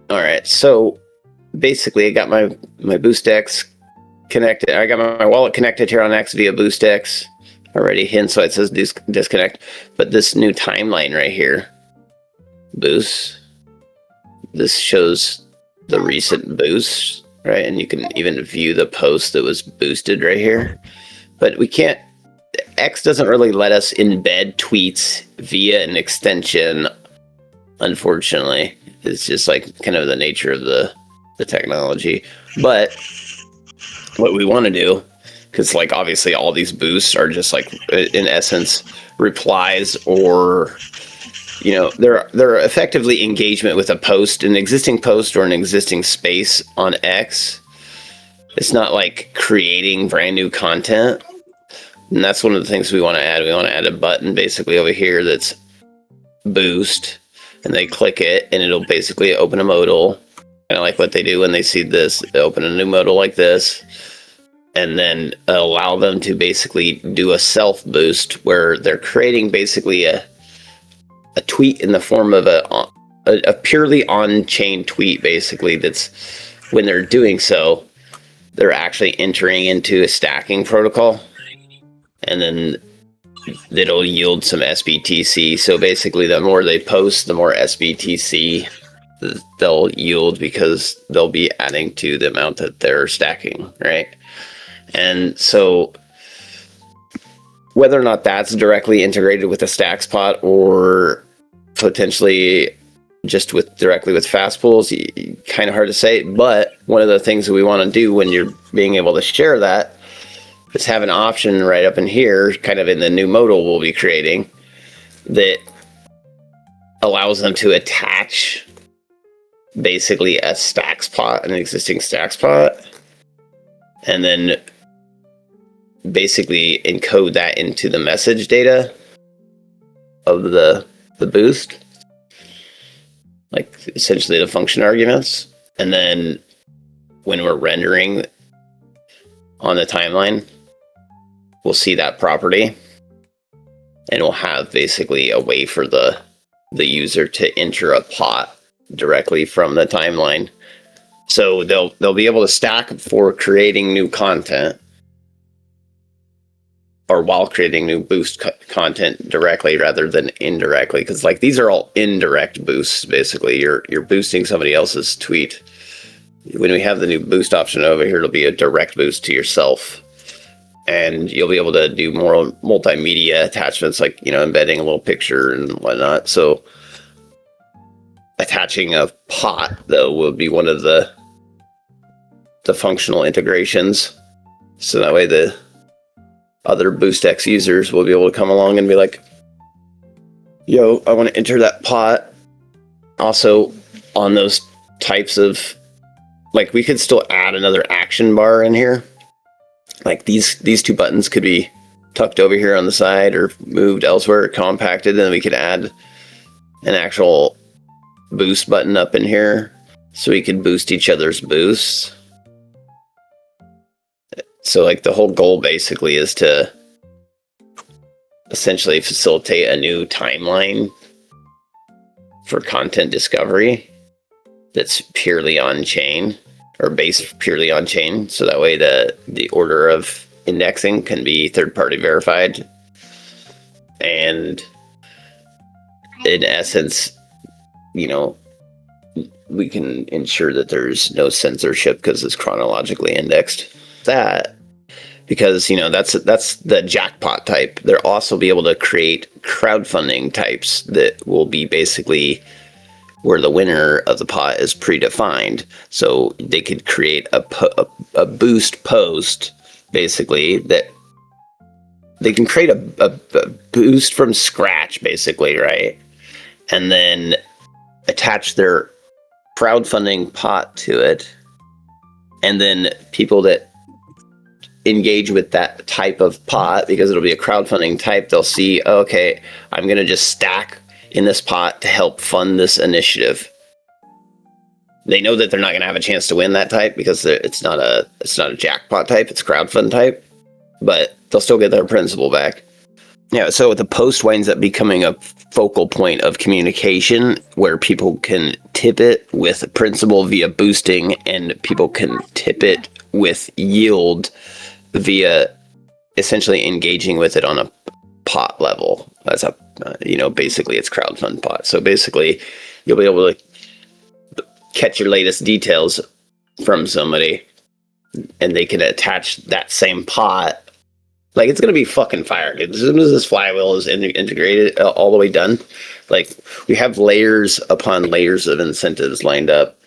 All right, so basically I got my BoostX connected. I got my wallet connected here on X via BoostX already, hence why it says disconnect. But this new timeline right here, boost, this shows the recent boosts, right? And you can even view the post that was boosted right here. But we can't, X doesn't really let us embed tweets via an extension, unfortunately. It's just like kind of the nature of the technology. But what we want to do, because like obviously all these boosts are just like in essence replies, or you know, they're effectively engagement with a post, an existing post or an existing space on X. It's not like creating brand new content. And that's one of the things we want to add. We want to add a button basically over here that's boost, and they click it and it'll basically open a modal, kind of like what they do when they see this. They open a new modal like this, and then allow them to basically do a self boost where they're creating basically a tweet in the form of a purely on-chain tweet, basically. That's when they're doing so, they're actually entering into a stacking protocol, and then it'll yield some SBTC. So basically, the more they post, the more SBTC they'll yield, because they'll be adding to the amount that they're stacking, right? And so whether or not that's directly integrated with the stacks pot or potentially just directly with fast pools, kind of hard to say. But one of the things that we want to do when you're being able to share that is have an option right up in here, kind of in the new modal we'll be creating, that allows them to attach basically a stacks pot, an existing stacks pot, and then basically encode that into the message data of the boost, like essentially the function arguments. And then when we're rendering on the timeline, we'll see that property, and we'll have basically a way for the user to enter a pot directly from the timeline. So they'll be able to stack for creating new content, or while creating new boost content directly rather than indirectly, because like these are all indirect boosts. Basically, you're boosting somebody else's tweet. When we have the new boost option over here, it'll be a direct boost to yourself, and you'll be able to do more multimedia attachments, like, you know, embedding a little picture and whatnot. So attaching a pot, though, will be one of the functional integrations. So that way the other BoostX users will be able to come along and be like, yo, I want to enter that pot. Also, on those types of, like, we could still add another action bar in here. Like these two buttons could be tucked over here on the side or moved elsewhere, compacted, and then we could add an actual boost button up in here so we could boost each other's boosts. So like the whole goal basically is to essentially facilitate a new timeline for content discovery that's purely on chain, or based purely on chain. So that way the order of indexing can be third-party verified. And in essence, you know, we can ensure that there's no censorship because it's chronologically indexed. That, because, you know, that's the jackpot type. They'll also be able to create crowdfunding types that will be basically where the winner of the pot is predefined. So they could create a boost post, basically, that they can create a boost from scratch, basically, right? And then attach their crowdfunding pot to it. And then people that engage with that type of pot, because it'll be a crowdfunding type, they'll see, oh, okay, I'm going to just stack in this pot to help fund this initiative. They know that they're not going to have a chance to win that type because it's not a jackpot type, it's crowdfund type, but they'll still get their principal back. Yeah, so the post winds up becoming a focal point of communication where people can tip it with principal via boosting, and people can tip it with yield via essentially engaging with it on a pot level. That's a, basically it's crowdfund pot. So basically, you'll be able to catch your latest details from somebody, and they can attach that same pot. Like, it's going to be fucking fire, dude. As soon as this flywheel is integrated, all the way done, like, we have layers upon layers of incentives lined up.